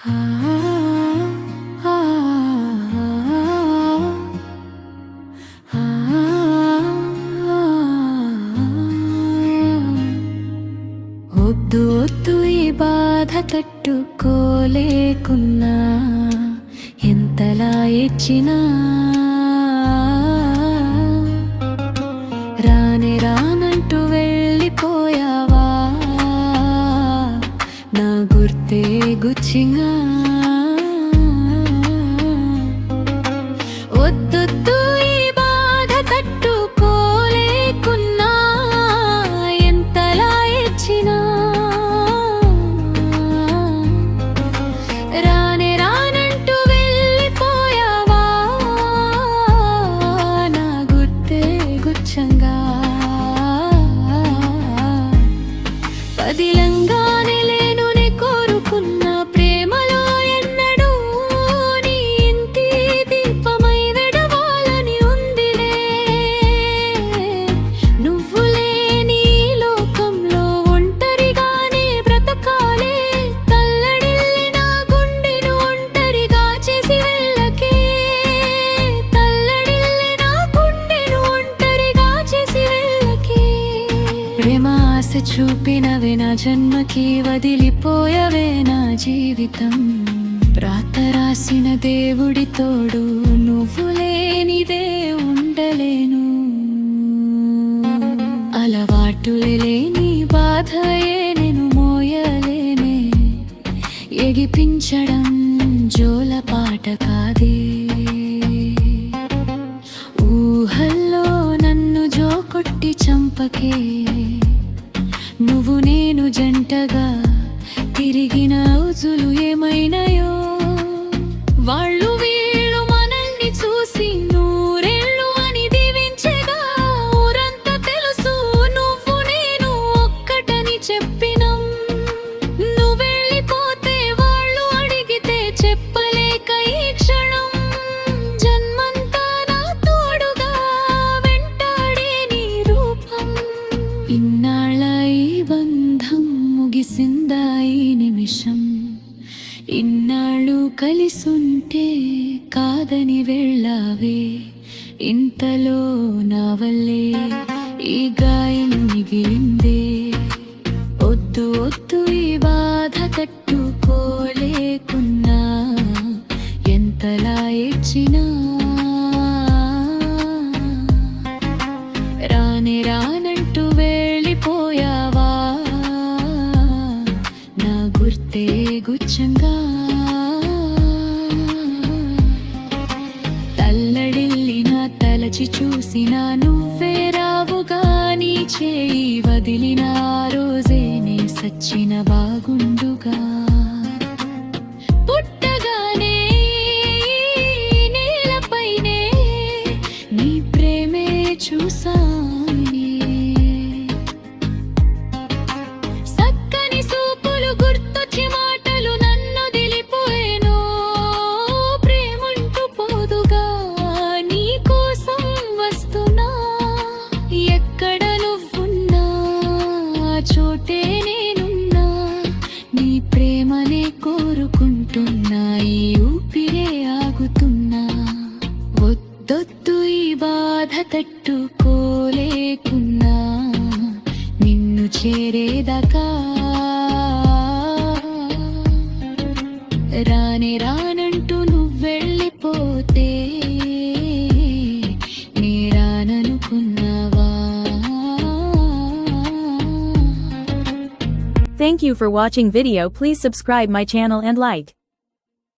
వద్దు వద్దు ఈ బాధ తట్టుకోలేకున్నా, ఎంతలా ఏడ్చినా రానే రానంటూ వెళ్ళిపోయావా, నా గుర్తే గుచ్చింగా. వద్దొద్దు ఈ బాధ తట్టుకోలేకున్నా, ఎంతలా ఏడ్చినా రానే రానంటూ వెళ్ళిపోయావా, నా గుర్తే గుచ్చంగా. పదిలంగానే లేను నే కోరుకున్న ప్రేమలో ఎన్నడూ నీ ఇంటి దీపమై వెడవాలని ఉందిలే. నువ్వు లేని లోకంలో ఒంటరిగానే బ్రతకాలే. తల్లడిల్లి నా గుండెను ఒంటరిగా చేసి వెళ్ళకే, తల్లడిల్లి నా గుండెను ఒంటరిగా చేసి వెళ్ళకే. ప్రేమ ఆశ చూపినవే నా జన్మకి, వదిలిపోయవే నా జీవితం. రాత రాసిన దేవుడి తోడు నువ్వు లేనిదే ఉండలేను. అలవాటులే లేని బాధయే నేను మోయలేనే, ఎగిపించడం జోలపాట కాదే. ఊహల్లో నన్ను జోకొట్టి చంపకే, నువ్వు నేను జంటగా తిరిగిన రోజులు ఏమైనాయో. వాళ్ళు వీళ్ళు మనల్ని చూసి నూరేళ్ళు అని దీవించగా, ఊరంతా తెలుసు నువ్వు నేను ఒక్కటని చెప్పినం. నువ్వు వెళ్ళిపోతే వాళ్ళు అడిగితే చెప్పలేక ఈ క్షణం, జన్మంతా నా తోడుగా వెంటాడే నీ రూపం. ఇన్నాళ్ళ ఈ బంధం ముగిసిందా ఈ నిమిషం, ఇన్నాళ్ళు కలిసుంటే కాదని వెళ్ళావే. ఇంతలో నా వల్లే ఈ గాయం మిగిలిందే. వద్దు వద్దు ఈ బాధ తట్టుకోలేకున్నా, ఎంతలా ఏడ్చినా రానే రానంటూ వెళ్ళిపోయావా, నా గుర్తే గుచ్చంగా. తల్లడిల్లిన తలచి చూసినా నువ్వే రావుగా, నీ చేయి వదిలిన ఆ రోజే నే సచ్చిన బాగుండుగా. పుట్టగానే నేలపైనే నీ ప్రేమే చూసానే, సక్కని సూపులు గుర్తొచ్చి మాటలు నన్ను దిలిపోయేను. ప్రేమంటూ పోదుగా నీ కోసం వస్తున్నా, ఎక్కడ నువ్వున్నా ఆ చోటే నేనున్నా. నీ ప్రేమనే కోరుకుంటున్నా, ఈ ఊపిరే ఆగుతున్నా. వద్దొద్దు ఈ బాధ తట్టుకోలేకున్నా, నిన్ను చేరేదాకా రానే రానంటూ నువ్వెళ్ళిపోతే నే రాననుకున్నావా. Thank you for watching video. Please subscribe my channel and like.